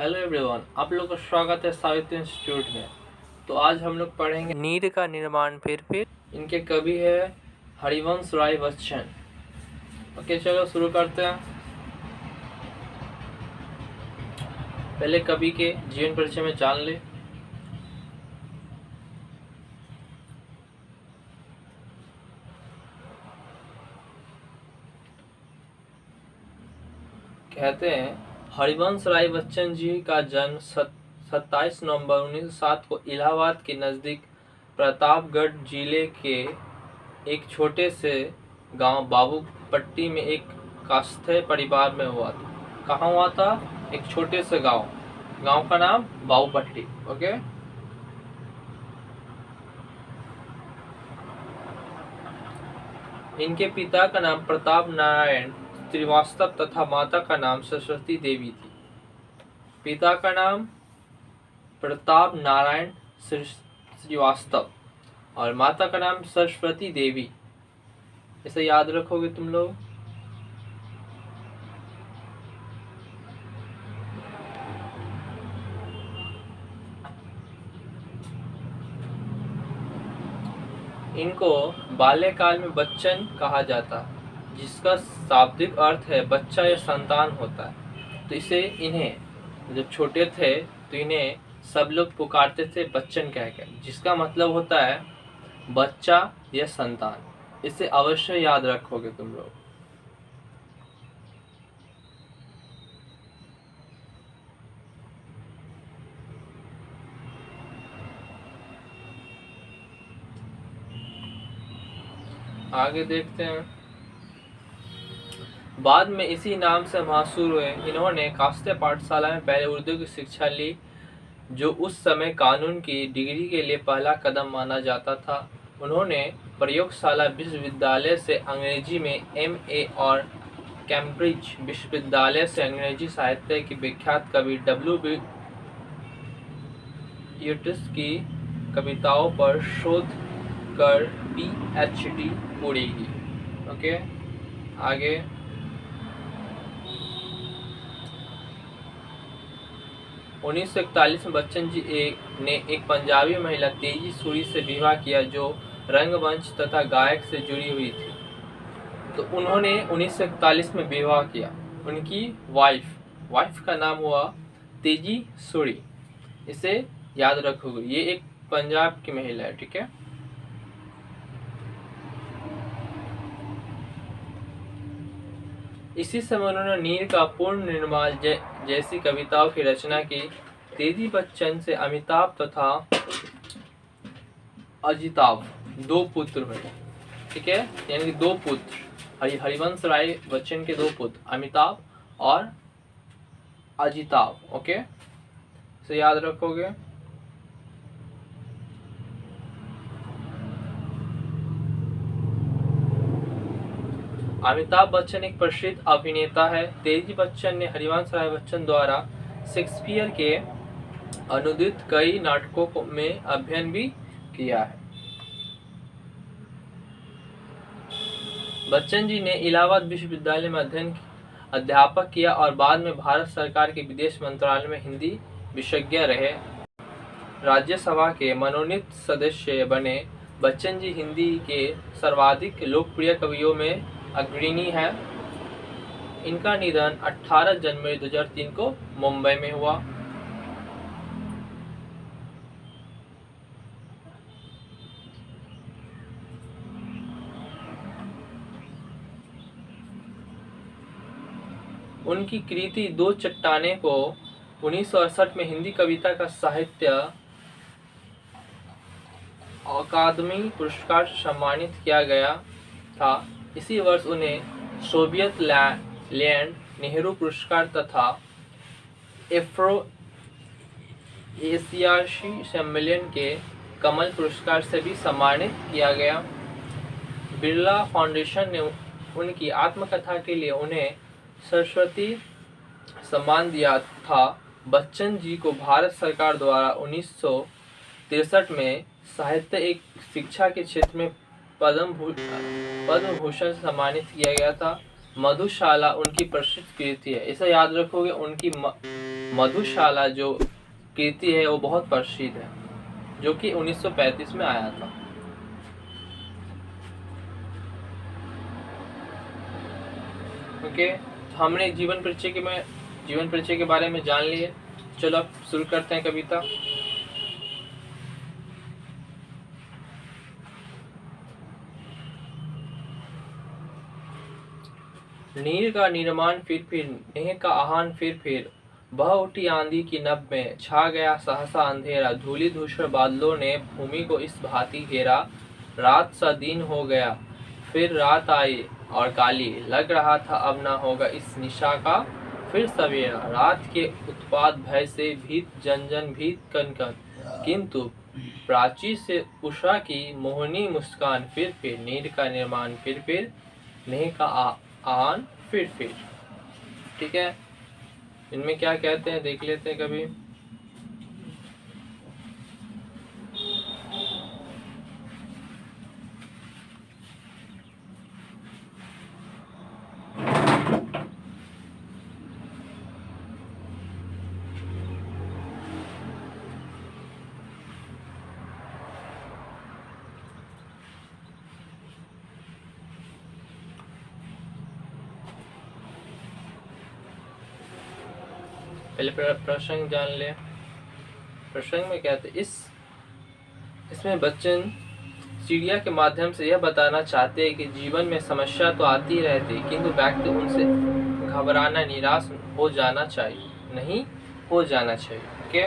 Hello everyone, आप लोग का स्वागत है साहित्य इंस्टीट्यूट में। तो आज हम लोग पढ़ेंगे नीर का निर्माण। फिर इनके कवि है हरिवंश राय बच्चन। ओके, चलो शुरू करते हैं। पहले कवि के जीवन परिचय में जान ले। कहते हैं हरिवंश राय बच्चन जी का जन्म 27 नवंबर 1907 को इलाहाबाद के नज़दीक प्रतापगढ़ जिले के एक छोटे से गांव बाबूपट्टी में एक कास्थे परिवार में हुआ था। कहाँ हुआ था? एक छोटे से गांव का नाम बाबूपट्टी। ओके, इनके पिता का नाम प्रताप नारायण श्रीवास्तव तथा माता का नाम सरस्वती देवी थी। पिता का नाम प्रताप नारायण श्रीवास्तव और माता का नाम सरस्वती देवी। इसे याद रखोगे तुम लोग। इनको बाल्यकाल में बच्चन कहा जाता, जिसका शाब्दिक अर्थ है बच्चा या संतान होता है। तो इसे इन्हें जब छोटे थे तो इन्हें सब लोग पुकारते थे बच्चन कहकर, जिसका मतलब होता है बच्चा या संतान। इसे अवश्य याद रखोगे तुम लोग। आगे देखते हैं। बाद में इसी नाम से मशहूर हुए। इन्होंने कास्ते पाठशाला में पहले उर्दू की शिक्षा ली, जो उस समय कानून की डिग्री के लिए पहला कदम माना जाता था। उन्होंने प्रयोगशाला विश्वविद्यालय से अंग्रेजी में एमए और कैम्ब्रिज विश्वविद्यालय से अंग्रेजी साहित्य की विख्यात कवि W.B. येट्स की कविताओं पर शोध कर PhD पूरी की। ओके, आगे। उन्नीस सौ 41 में बच्चन जी ने एक पंजाबी महिला तेजी सूरी से विवाह किया, जो रंगमंच तथा गायक से जुड़ी हुई थी। तो उन्होंने 1941 में विवाह किया। उनकी वाइफ का नाम हुआ तेजी सूरी। इसे याद रखोगे, ये एक पंजाब की महिला है। ठीक है, इसी समय उन्होंने नीर का पूर्ण निर्माण जैसी कविताओं की रचना की। तेजी बच्चन से अमिताभ तथा अजिताभ दो पुत्र हुए। ठीक है, यानी कि दो पुत्र, हरिवंश राय बच्चन के दो पुत्र अमिताभ और अजिताभ। ओके, तो याद रखोगे। अमिताभ बच्चन एक प्रसिद्ध अभिनेता है। तेजी बच्चन ने हरिवंश राय बच्चन द्वारा शेक्सपियर के अनुदित कई नाटकों में अभिनय भी किया है। बच्चन जी ने इलाहाबाद विश्वविद्यालय में अध्यापक किया और बाद में भारत सरकार के विदेश मंत्रालय में हिंदी विशेषज्ञ रहे। राज्यसभा के मनोनीत सदस्य बने। बच्चन जी हिंदी के सर्वाधिक लोकप्रिय कवियों में अग्रणी है। इनका निधन 18 जनवरी 2003 को मुंबई में हुआ। उनकी कृति दो चट्टानें को 1968 में हिंदी कविता का साहित्य अकादमी पुरस्कार से सम्मानित किया गया था। इसी वर्ष उन्हें सोवियत लैंड नेहरू पुरस्कार तथा एफ्रो एशियाई सम्मेलन के कमल पुरस्कार से भी सम्मानित किया गया। बिरला फाउंडेशन ने उनकी आत्मकथा के लिए उन्हें सरस्वती सम्मान दिया था। बच्चन जी को भारत सरकार द्वारा 1963 में साहित्य एक शिक्षा के क्षेत्र में पद्म भूषण से सम्मानित किया गया था। मधुशाला उनकी प्रसिद्ध कृति है। इसे याद रखोगे, उनकी मधुशाला जो कृति है वो बहुत प्रसिद्ध है, जो कि 1935 में आया था। ओके, तो हमने जीवन परिचय के बारे में जान लिए। चलो अब शुरू करते हैं कविता। नीर का निर्माण फिर नेह का आहान फिर बह उठी आंधी की नभ में, छा गया सहसा अंधेरा, धूलि धूसर बादलों ने भूमि को इस भांति घेरा, रात सा दिन हो गया फिर रात आई और काली, लग रहा था अब ना होगा इस निशा का फिर सवेरा, रात के उत्पात भय से भीत जन भीत कन कन, किंतु प्राची से उषा की मोहनी मुस्कान फिर नीर का निर्माण फिर नेह का आन फिर। ठीक है, इनमें क्या कहते हैं देख लेते हैं कभी। पहले प्रसंग जान ले। प्रसंग में कहते इसमें बच्चन चिड़िया के माध्यम से यह बताना चाहते हैं कि जीवन में समस्या तो आती रहती है, किंतु व्यक्ति उनसे घबराना निराश नहीं हो जाना चाहिए। ओके,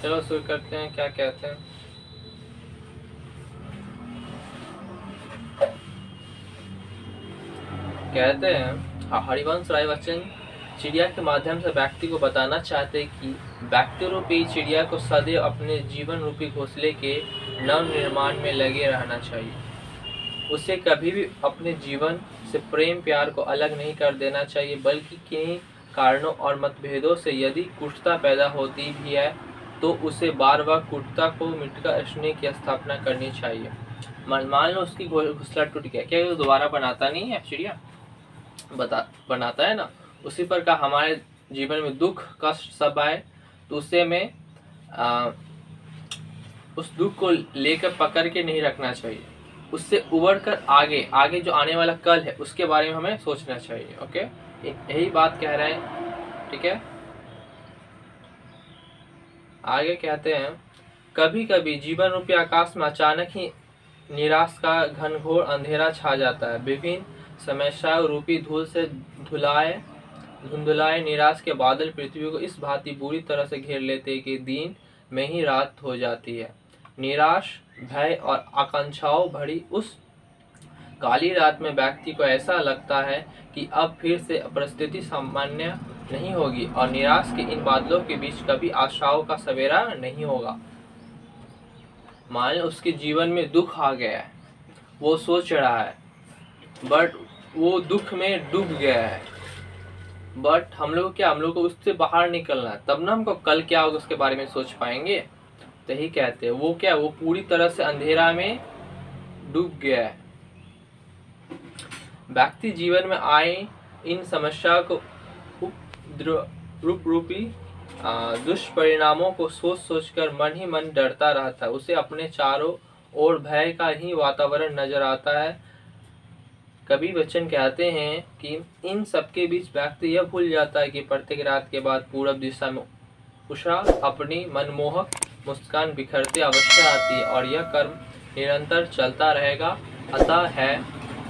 चलो शुरू करते हैं। क्या कहते हैं, कहते हैं हरिवंश राय बच्चन चिड़िया के माध्यम से व्यक्ति को बताना चाहते हैं कि व्यक्ति रूपी चिड़िया को सदैव अपने जीवन रूपी घोंसले के नव निर्माण में लगे रहना चाहिए। उसे कभी भी अपने जीवन से प्रेम प्यार को अलग नहीं कर देना चाहिए, बल्कि किन्हीं कारणों और मतभेदों से यदि कुटता पैदा होती भी है तो उसे बार बार कुटता को मिटकर स्नेह की स्थापना करनी चाहिए। मान लो उसकी घोंसला टूट गया, क्या वो दोबारा बनाता नहीं है? चिड़िया बनाता है ना। उसी प्रकार हमारे जीवन में दुख कष्ट सब आए तो उसे में उस दुख को लेकर पकड़ के नहीं रखना चाहिए, उससे उबर कर आगे जो आने वाला कल है उसके बारे में हमें सोचना चाहिए। ओके, यही बात कह रहे हैं। ठीक है, आगे कहते हैं कभी कभी जीवन रूपी आकाश में अचानक ही निराश का घनघोर अंधेरा छा जाता है। विभिन्न समस्याओं रूपी धूल से धुंधलाए निराश के बादल पृथ्वी को इस भांति बुरी तरह से घेर लेते कि दिन में ही रात हो जाती है। निराश भय और आकांक्षाओं भरी उस काली रात में व्यक्ति को ऐसा लगता है कि अब फिर से परिस्थिति सामान्य नहीं होगी और निराश के इन बादलों के बीच कभी आशाओं का सवेरा नहीं होगा। मान लो उसके जीवन में दुख आ गया है, वो सोच रहा है बट वो दुख में डूब गया है, बट हम लोग को उससे बाहर निकलना है, तब ना हमको कल क्या होगा उसके बारे में सोच पाएंगे। तो यही कहते हैं वो पूरी तरह से अंधेरा में डूब गया है। व्यक्ति जीवन में आए इन समस्या को रूपी दुष्परिणामों को सोच कर मन ही मन डरता रहता है। उसे अपने चारों ओर भय का ही वातावरण नजर आता है। कवि बच्चन कहते हैं कि इन सबके बीच व्यक्ति यह भूल जाता है कि प्रत्येक रात के बाद पूरब दिशा में उषा अपनी मनमोहक मुस्कान बिखरते अवश्य आती है और यह कर्म निरंतर चलता रहेगा। अतः है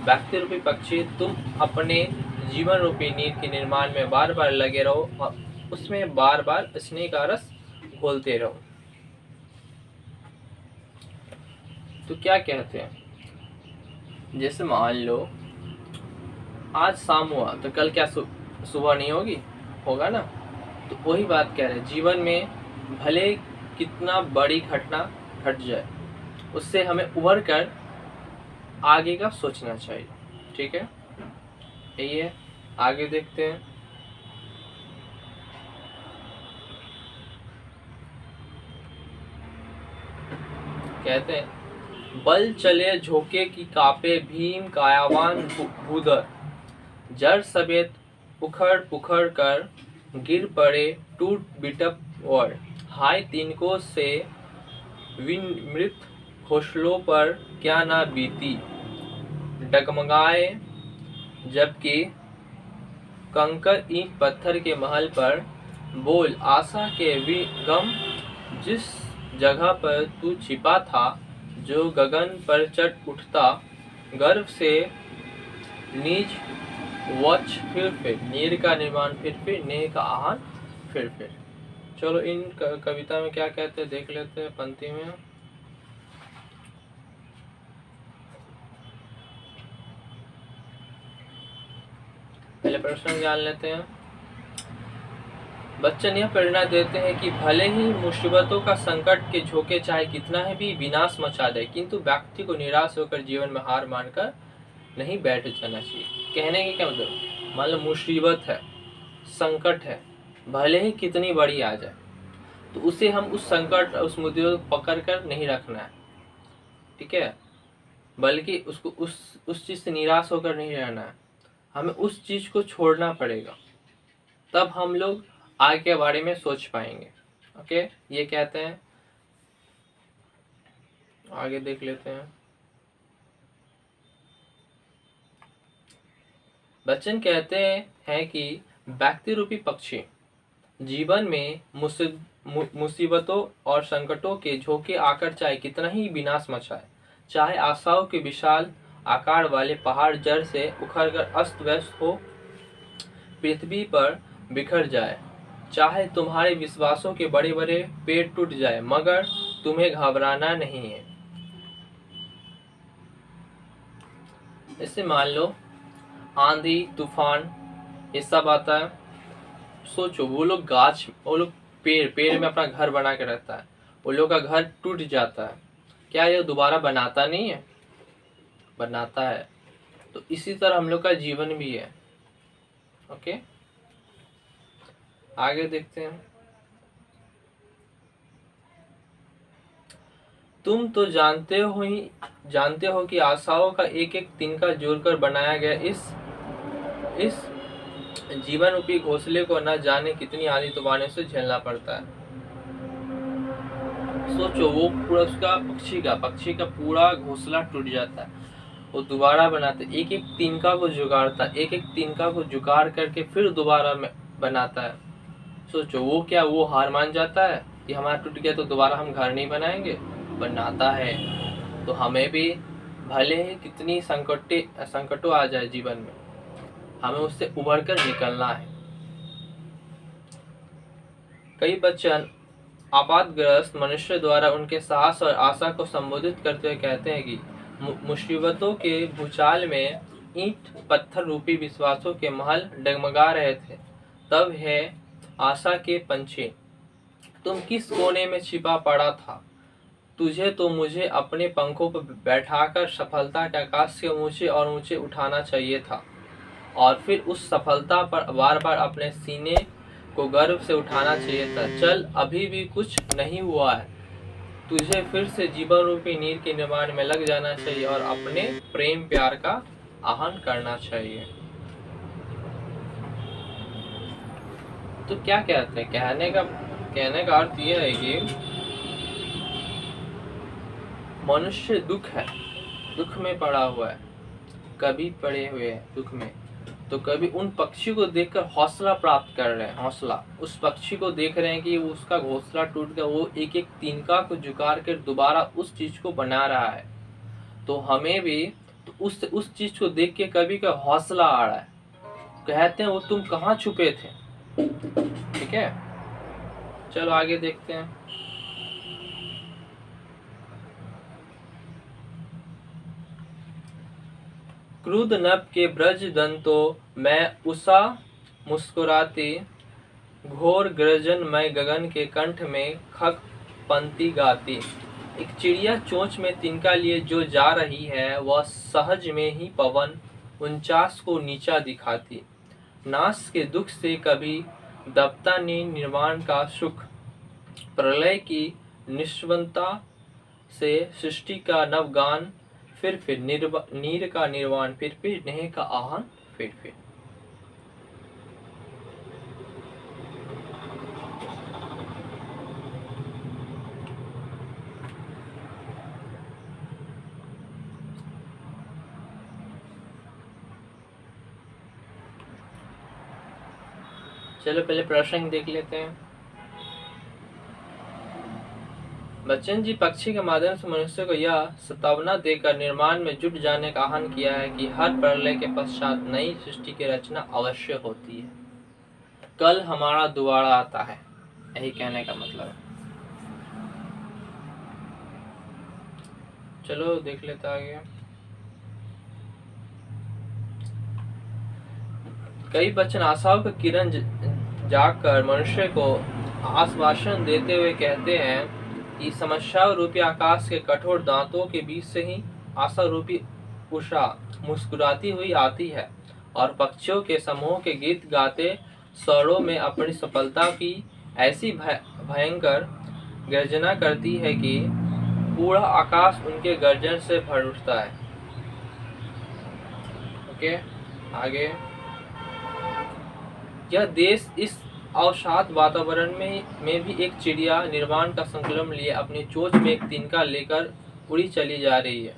व्यक्ति रूपी पक्षी, तुम अपने जीवन रूपी नीर के निर्माण में बार बार लगे रहो और उसमें बार बार स्नेह का रस घोलते रहो। तो क्या कहते हैं, जैसे मान लो आज शाम हुआ तो कल क्या सुबह नहीं होगा ना। तो वही बात कह रहे हैं, जीवन में भले कितना बड़ी घटना घट जाए उससे हमें उभर कर आगे का सोचना चाहिए। ठीक है, यही है। आगे देखते हैं। कहते हैं बल चले झोंके की कापे भीम कायावान भूधर, जड़ समेत उखड़ पुखड़ कर गिर पड़े टूट बिटप और हाय तिनको से विमृत घोंसलों पर क्या ना बीती। डगमगाए जबकि कंकर ईंट पत्थर के महल पर, बोल आशा के विगम जिस जगह पर तू छिपा था, जो गगन पर चढ़ उठता गर्व से नीज वच फिर नीर का निर्माण फिर नेह का आहान फिर। चलो इन कविता में क्या कहते हैं देख लेते हैं पंक्ति में। पहले प्रश्न जान लेते हैं। बच्चन यह प्रेरणा देते हैं कि भले ही मुसीबतों का संकट के झोंके चाहे कितना है भी विनाश मचा दे, किंतु व्यक्ति को निराश होकर जीवन में हार मानकर नहीं बैठ जाना चाहिए। कहने के क्या मतलब, मान लो मुसीबत है, संकट है, भले ही कितनी बड़ी आ जाए, तो उसे हम उस संकट उस मुद्दे को पकड़ कर नहीं रखना है, ठीक है, बल्कि उसको उस चीज से निराश होकर नहीं रहना है, हमें उस चीज को छोड़ना पड़ेगा, तब हम लोग आगे के बारे में सोच पाएंगे। ओके, ये कहते हैं। आगे देख लेते हैं। बच्चन कहते हैं कि व्यक्ति रूपी पक्षी जीवन में मुसीबतों और संकटों के झोंके आकर चाहे कितना ही विनाश मचाए, चाहे आशाओं के विशाल आकार वाले पहाड़ जड़ से उखड़कर अस्त व्यस्त हो पृथ्वी पर बिखर जाए, चाहे तुम्हारे विश्वासों के बड़े बड़े पेड़ टूट जाए, मगर तुम्हें घबराना नहीं है। इससे मान लो आंधी तूफान ये सब आता है, सोचो वो लोग पेड़ में अपना घर बना के रहता है, वो लोग का घर टूट जाता है, क्या ये दोबारा बनाता नहीं है? बनाता है। तो इसी तरह हम लोग का जीवन भी है। ओके, आगे देखते हैं। तुम तो जानते हो कि आशाओं का एक एक तिनका जोड़कर बनाया गया इस जीवन रूपी घोंसले को न जाने कितनी आंधी तूफानों से झेलना पड़ता है। सोचो वो पूरा उसका पक्षी का पूरा घोंसला टूट जाता है, वो दोबारा बनाते, एक एक तिनका को जुगाड़ता, एक एक तिनका को जुगाड़ करके फिर दोबारा बनाता है। सोचो वो हार मान जाता है कि हमारा टूट गया तो दोबारा हम घर नहीं बनाएंगे? बनाता है। तो हमें भी भले ही कितनी संकटों आ जाए जीवन में, हमें उससे उभर कर निकलना है। कई बच्चन आपातग्रस्त मनुष्य द्वारा उनके साहस और आशा को संबोधित करते हुए कहते हैं कि मुसीबतों के भूचाल में ईंट पत्थर रूपी विश्वासों के महल डगमगा रहे थे, तब है आशा के पंछी तुम किस कोने में छिपा पड़ा था, तुझे तो मुझे अपने पंखों पर बैठाकर सफलता के आकाश के ऊंचे और ऊंचे उठाना चाहिए था, और फिर उस सफलता पर बार बार अपने सीने को गर्व से उठाना चाहिए था। चल, अभी भी कुछ नहीं हुआ है, तुझे फिर से जीवन रूपी नीर के निर्माण में लग जाना चाहिए और अपने प्रेम प्यार का आह्वान करना चाहिए। तो क्या कहते हैं, कहने का अर्थ यह है कि मनुष्य दुख में पड़ा हुआ है, कभी पड़े हुए हैं दुख में, तो कभी उन पक्षी को देखकर हौसला प्राप्त कर रहे हैं, हौसला उस पक्षी को देख रहे हैं कि उसका घोंसला टूट गया, वो एक एक तिनका को जुगाड़ कर दोबारा उस चीज को बना रहा है। तो हमें भी तो उस चीज को देख के कभी का हौसला आ रहा है, कहते हैं वो तुम कहाँ छुपे थे। ठीक है, चलो आगे देखते हैं। क्रुद्ध नभ के ब्रज दंतों में उषा मुस्कुराती, घोर गर्जन में गगन के कंठ में खग पंक्ति गाती। एक चिड़िया चोंच में तिनका लिए जो जा रही है, वह सहज में ही पवन 49 को नीचा दिखाती। नाश के दुख से कभी दबता ने निर्वाण का सुख, प्रलय की निष्वंता से सृष्टि का नवगान, फिर नीर का निर्वाण, फिर नेह का आह्वान, फिर चलो पहले प्रश्न देख लेते हैं। बच्चन जी पक्षी के माध्यम से मनुष्य को यह सतावना देकर निर्माण में जुट जाने का आह्वान किया है कि हर प्रलय के पश्चात नई सृष्टि की रचना अवश्य होती है, कल हमारा दोबारा आता है, यही कहने का मतलब है। चलो देख लेते आगे। कई बच्चन आशाओं का किरण जागकर मनुष्य को आश्वासन देते हुए कहते हैं कि समस्या रूपी आकाश के कठोर दांतों के बीच से ही आशा रूपी उषा मुस्कुराती हुई आती है और पक्षियों के समूह के गीत गाते स्वरों में अपनी सफलता की ऐसी भयंकर गर्जना करती है कि पूरा आकाश उनके गर्जन से भर उठता है। ओके, आगे। यह देश इस अवसाद वातावरण में भी एक चिड़िया निर्माण का संकल्प लिए अपनी चोंच में एक तिनका लेकर उड़ी चली जा रही है।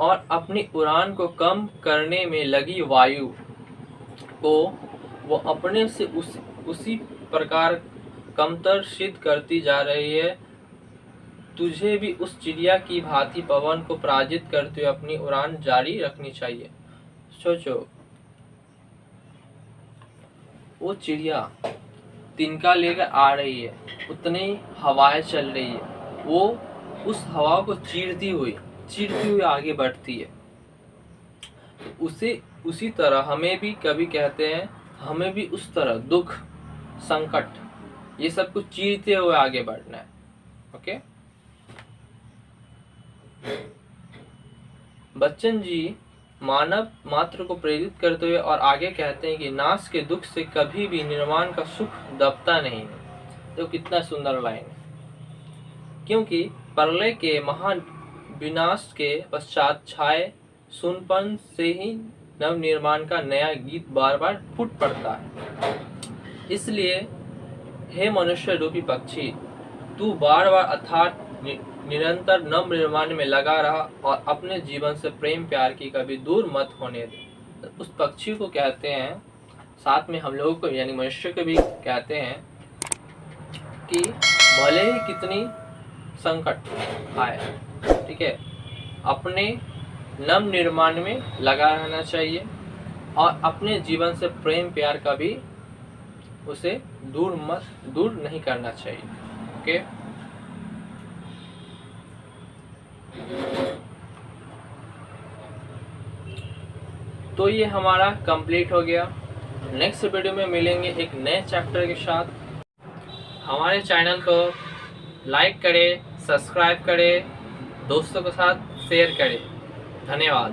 और अपनी उड़ान को कम करने में लगी वायु को वो अपने से उसी प्रकार कमतर सिद्ध करती जा रही है। तुझे भी उस चिड़िया की भांति पवन को पराजित करते हुए अपनी उड़ान जारी रखनी चाहिए। सोचो, वो चिड़िया तिनका लेकर आ रही है, उतनी हवाएं चल रही है, वो उस हवा को चीरती हुई आगे बढ़ती है। उसी तरह हमें भी कभी कहते हैं, हमें भी उस तरह दुख, संकट, ये सब कुछ चीरते हुए आगे बढ़ना है। ओके। बच्चन जी मानव मात्र को प्रेरित करते हुए और आगे कहते हैं कि नाश के दुख से कभी भी निर्माण का सुख दबता नहीं है। तो कितना सुंदर लाइन है, क्योंकि प्रलय के महान विनाश के पश्चात छाए सुनपन से ही नव निर्माण का नया गीत बार बार फूट पड़ता है। इसलिए हे मनुष्य रूपी पक्षी, तू बार बार अर्थात निरंतर नव निर्माण में लगा रहा और अपने जीवन से प्रेम प्यार की कभी दूर मत होने दे। उस पक्षी को कहते हैं, साथ में हम लोगों को यानी मनुष्य को भी कहते हैं कि भले ही कितनी संकट आए, ठीक है, अपने नव निर्माण में लगा रहना चाहिए और अपने जीवन से प्रेम प्यार का भी उसे दूर नहीं करना चाहिए। ओके। तो ये हमारा कंप्लीट हो गया। नेक्स्ट वीडियो में मिलेंगे एक नए चैप्टर के साथ। हमारे चैनल को लाइक करें, सब्सक्राइब करें, दोस्तों के साथ शेयर करें। धन्यवाद।